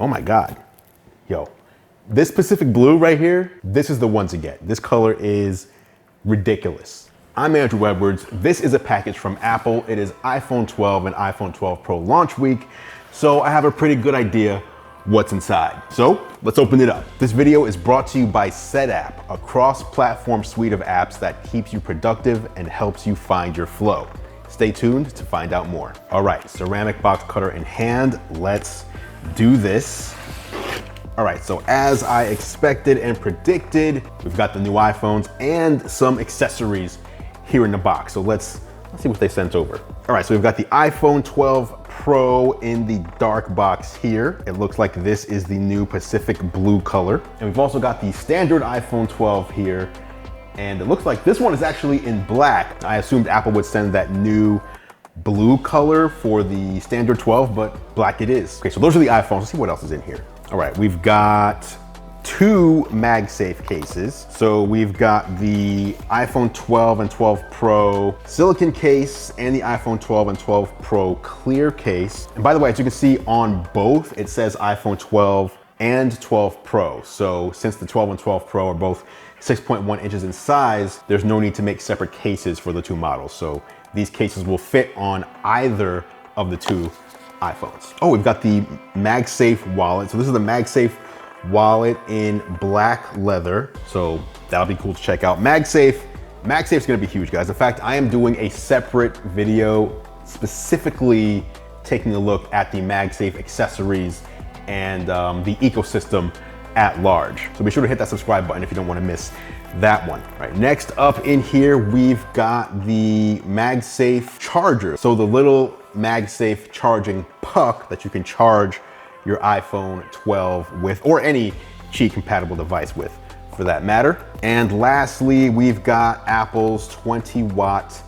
Oh my God, yo, this Pacific blue right here, this is the one to get. This color is ridiculous. I'm Andrew Edwards. This is a package from Apple. It is iPhone 12 and iPhone 12 Pro launch week. So I have a pretty good idea what's inside. So let's open it up. This video is brought to you by Setapp, a cross-platform suite of apps that keeps you productive and helps you find your flow. Stay tuned to find out more. All right, ceramic box cutter in hand. Let's do this. All right, so as I expected and predicted, we've got the new iPhones and some accessories here in the box. So let's see what they sent over. All right, so we've got the iPhone 12 Pro in the dark box here. It looks like this is the new Pacific blue color. And we've also got the standard iPhone 12 here. And it looks like this one is actually in black. I assumed Apple would send that new blue color for the standard 12, but black it is. Okay, so those are the iPhones. Let's see what else is in here. All right, we've got two MagSafe cases. So we've got the iPhone 12 and 12 Pro silicone case and the iPhone 12 and 12 Pro clear case. And by the way, as you can see on both, it says iPhone 12 and 12 Pro. So since the 12 and 12 Pro are both 6.1 inches in size, there's no need to make separate cases for the two models. So these cases will fit on either of the two iPhones. Oh, we've got the MagSafe wallet. So this is the MagSafe wallet in black leather. So that'll be cool to check out. MagSafe's gonna be huge, guys. In fact, I am doing a separate video specifically taking a look at the MagSafe accessories and the ecosystem at large. So be sure to hit that subscribe button if you don't want to miss that one. All right, next up in here, we've got the MagSafe Charger. So the little MagSafe charging puck that you can charge your iPhone 12 with, or any Qi compatible device with for that matter. And lastly, we've got Apple's 20-watt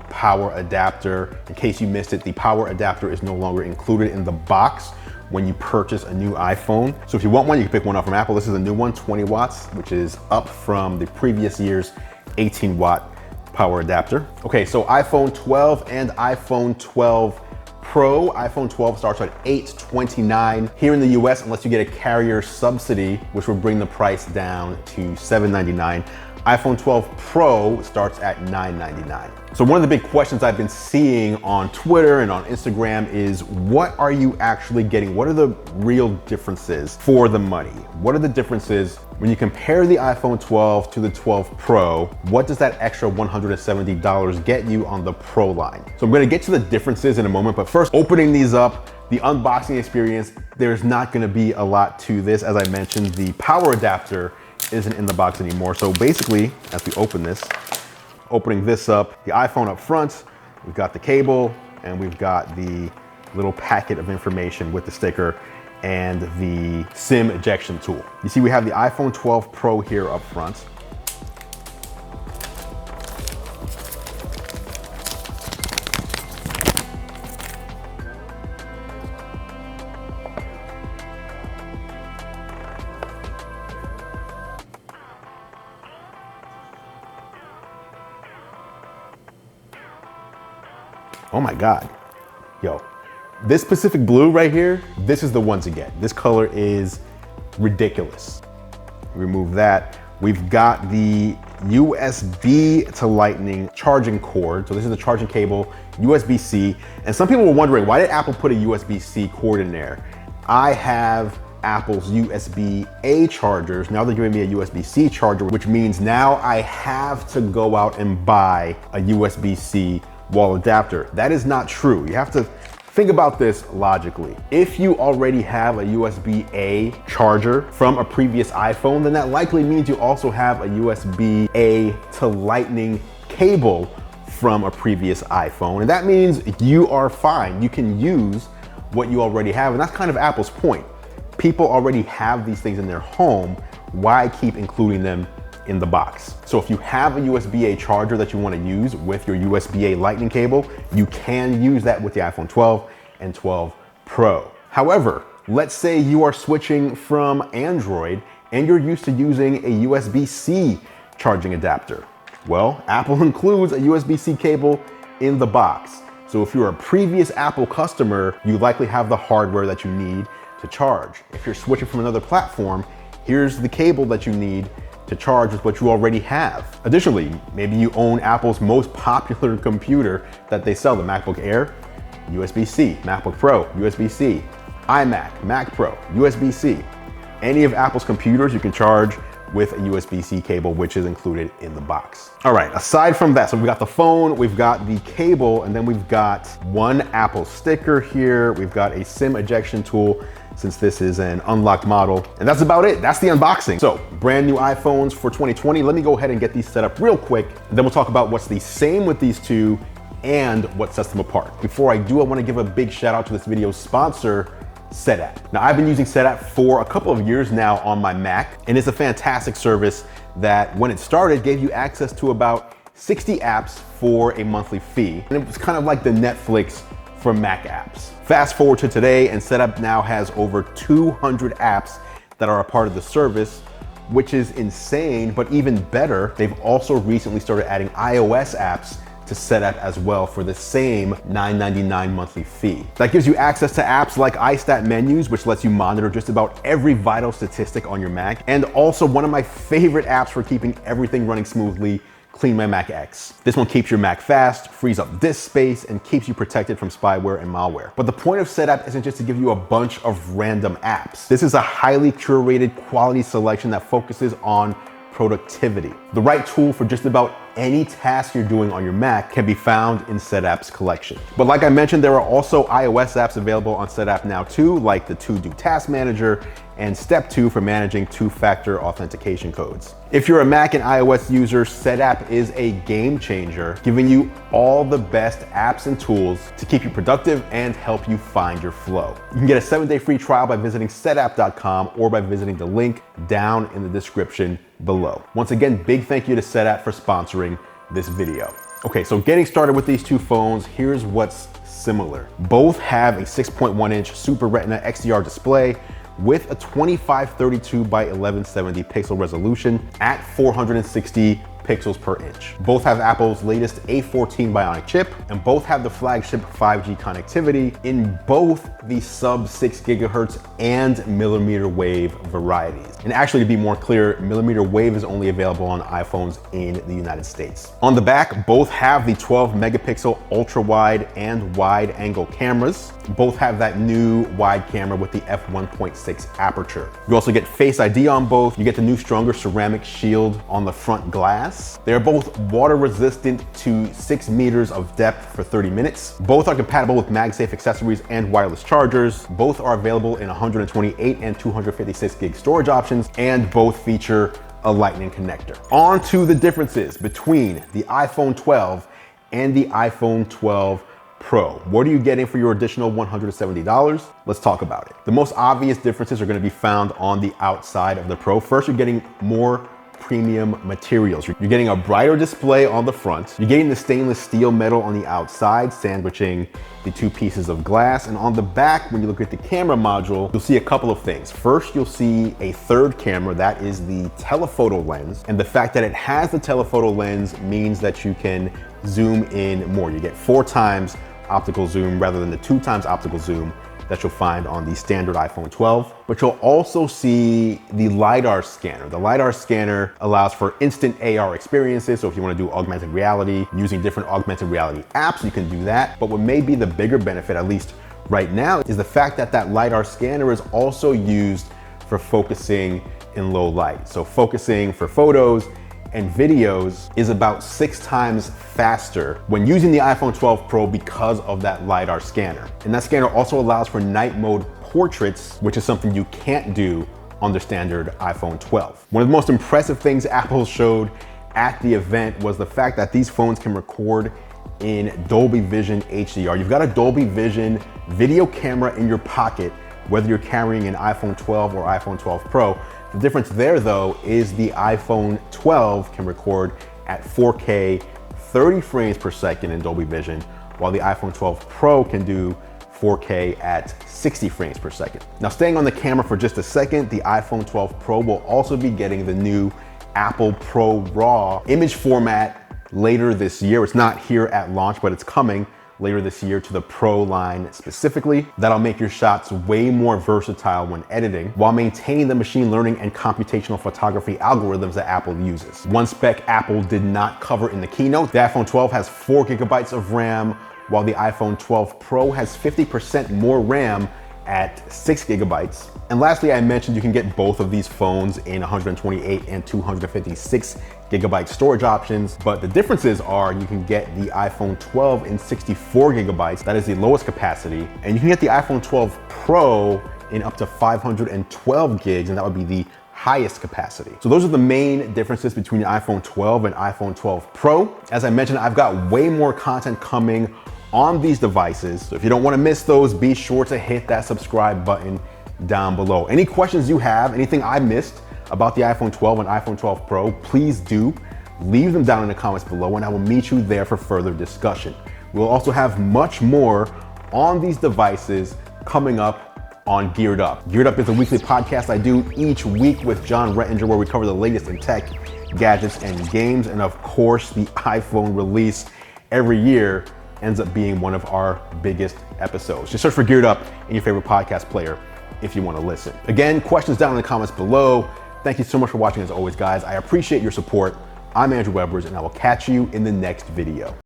power adapter. In case you missed it, the power adapter is no longer included in the box when you purchase a new iPhone. So if you want one, you can pick one up from Apple. This is a new one, 20 watts, which is up from the previous year's 18-watt power adapter. Okay, so iPhone 12 and iPhone 12 Pro. iPhone 12 starts at $829 here in the US, unless you get a carrier subsidy, which will bring the price down to $799. iPhone 12 Pro starts at $999. So one of the big questions I've been seeing on Twitter and on Instagram is, what are you actually getting? What are the real differences for the money? What are the differences when you compare the iPhone 12 to the 12 Pro? What does that extra $170 get you on the Pro line? So I'm gonna get to the differences in a moment, but first, opening these up, the unboxing experience, there's not gonna be a lot to this. As I mentioned, the power adapter isn't in the box anymore. So basically, as we open this, opening this up, the iPhone up front, we've got the cable, and we've got the little packet of information with the sticker and the SIM ejection tool. You see, we have the iPhone 12 Pro here up front. Oh my God, yo, this Pacific blue right here, this is the one to get. This color is ridiculous. Remove that. We've got the USB to Lightning charging cord. So this is the charging cable, USB-C. And some people were wondering, why did Apple put a USB-C cord in there? I have Apple's USB-A chargers. Now they're giving me a USB-C charger, which means now I have to go out and buy a USB-C wall adapter. That is not true. You have to think about this logically. If you already have a USB-A charger from a previous iPhone, then that likely means you also have a USB-A to Lightning cable from a previous iPhone. And that means you are fine. You can use what you already have. And that's kind of Apple's point. People already have these things in their home. Why keep including them in the box? So if you have a USB-A charger that you want to use with your USB-A Lightning cable, you can use that with the iPhone 12 and 12 Pro. However, let's say you are switching from Android and you're used to using a USB-C charging adapter. Well, Apple includes a USB-C cable in the box. So if you're a previous Apple customer, you likely have the hardware that you need to charge. If you're switching from another platform, here's the cable that you need to charge with what you already have. Additionally, maybe you own Apple's most popular computer that they sell, the MacBook Air, USB-C, MacBook Pro, USB-C, iMac, Mac Pro, USB-C. Any of Apple's computers you can charge with a USB-C cable, which is included in the box. All right, aside from that, so we've got the phone, we've got the cable, and then we've got one Apple sticker here. We've got a SIM ejection tool, since this is an unlocked model. And that's about it. That's the unboxing. So brand new iPhones for 2020. Let me go ahead and get these set up real quick. And then we'll talk about what's the same with these two and what sets them apart. Before I do, I want to give a big shout out to this video's sponsor, Setapp. Now, I've been using Setapp for a couple of years now on my Mac, and it's a fantastic service that when it started gave you access to about 60 apps for a monthly fee. And it was kind of like the Netflix for Mac apps. Fast forward to today, and Setapp now has over 200 apps that are a part of the service, which is insane, but even better, they've also recently started adding iOS apps to Setapp as well for the same $9.99 monthly fee. That gives you access to apps like iStat Menus, which lets you monitor just about every vital statistic on your Mac, and also one of my favorite apps for keeping everything running smoothly, Clean My Mac X. This one keeps your Mac fast, frees up disk space, and keeps you protected from spyware and malware. But the point of Setapp isn't just to give you a bunch of random apps. This is a highly curated quality selection that focuses on productivity. The right tool for just about any task you're doing on your Mac can be found in Setapp's collection. But like I mentioned, there are also iOS apps available on Setapp now too, like the To Do Task Manager and Step 2 for managing two-factor authentication codes. If you're a Mac and iOS user, Setapp is a game changer, giving you all the best apps and tools to keep you productive and help you find your flow. You can get a 7-day free trial by visiting setapp.com or by visiting the link down in the description below. Once again, big thank you to Setapp for sponsoring this video. Okay, so getting started with these two phones, here's what's similar. Both have a 6.1-inch Super Retina XDR display with a 2532 by 1170 pixel resolution at 460 pixels per inch. Both have Apple's latest A14 Bionic chip, and both have the flagship 5G connectivity in both the sub 6 gigahertz and millimeter wave varieties. And actually, to be more clear, millimeter wave is only available on iPhones in the United States. On the back, both have the 12 megapixel ultra wide and wide angle cameras. Both have that new wide camera with the f1.6 aperture. You also get Face ID on both. You get the new stronger ceramic shield on the front glass. They're both water resistant to 6 meters of depth for 30 minutes. Both are compatible with MagSafe accessories and wireless chargers. Both are available in 128 and 256 gig storage options, and both feature a Lightning connector. On to the differences between the iPhone 12 and the iPhone 12 Pro. What are you getting for your additional $170? Let's talk about it. The most obvious differences are going to be found on the outside of the Pro. First, you're getting more premium materials. You're getting a brighter display on the front. You're getting the stainless steel metal on the outside, sandwiching the two pieces of glass. And on the back, when you look at the camera module, you'll see a couple of things. First, you'll see a third camera. That is the telephoto lens. And the fact that it has the telephoto lens means that you can zoom in more. You get 4 times optical zoom rather than the 2 times optical zoom that you'll find on the standard iPhone 12. But you'll also see the LiDAR scanner. The LiDAR scanner allows for instant AR experiences. So if you want to do augmented reality using different augmented reality apps, you can do that. But what may be the bigger benefit, at least right now, is the fact that that LiDAR scanner is also used for focusing in low light. So focusing for photos and videos is about 6 times faster when using the iPhone 12 Pro because of that LiDAR scanner. And that scanner also allows for night mode portraits, which is something you can't do on the standard iPhone 12. One of the most impressive things Apple showed at the event was the fact that these phones can record in Dolby Vision HDR. You've got a Dolby Vision video camera in your pocket, whether you're carrying an iPhone 12 or iPhone 12 Pro. The difference there, though, is the iPhone 12 can record at 4K 30 frames per second in Dolby Vision, while the iPhone 12 Pro can do 4K at 60 frames per second. Now, staying on the camera for just a second, the iPhone 12 Pro will also be getting the new Apple Pro RAW image format later this year. It's not here at launch, but it's coming later this year to the Pro line specifically. That'll make your shots way more versatile when editing while maintaining the machine learning and computational photography algorithms that Apple uses. One spec Apple did not cover in the keynote: the iPhone 12 has 4 gigabytes of RAM, while the iPhone 12 Pro has 50% more RAM at 6 gigabytes. And lastly, I mentioned you can get both of these phones in 128 and 256 gigabyte storage options, but the differences are you can get the iPhone 12 in 64 gigabytes, that is the lowest capacity, and you can get the iPhone 12 Pro in up to 512 gigs, and that would be the highest capacity. So those are the main differences between the iPhone 12 and iPhone 12 Pro. As I mentioned, I've got way more content coming on these devices. So if you don't want to miss those, be sure to hit that subscribe button down below. Any questions you have, anything I missed about the iPhone 12 and iPhone 12 Pro, please do leave them down in the comments below and I will meet you there for further discussion. We'll also have much more on these devices coming up on Geared Up. Geared Up is a weekly podcast I do each week with John Rettinger where we cover the latest in tech, gadgets, and games. And of course, the iPhone release every year ends up being one of our biggest episodes. Just search for Geared Up in your favorite podcast player if you want to listen. Again, questions down in the comments below. Thank you so much for watching as always, guys. I appreciate your support. I'm Andrew Edwards, and I will catch you in the next video.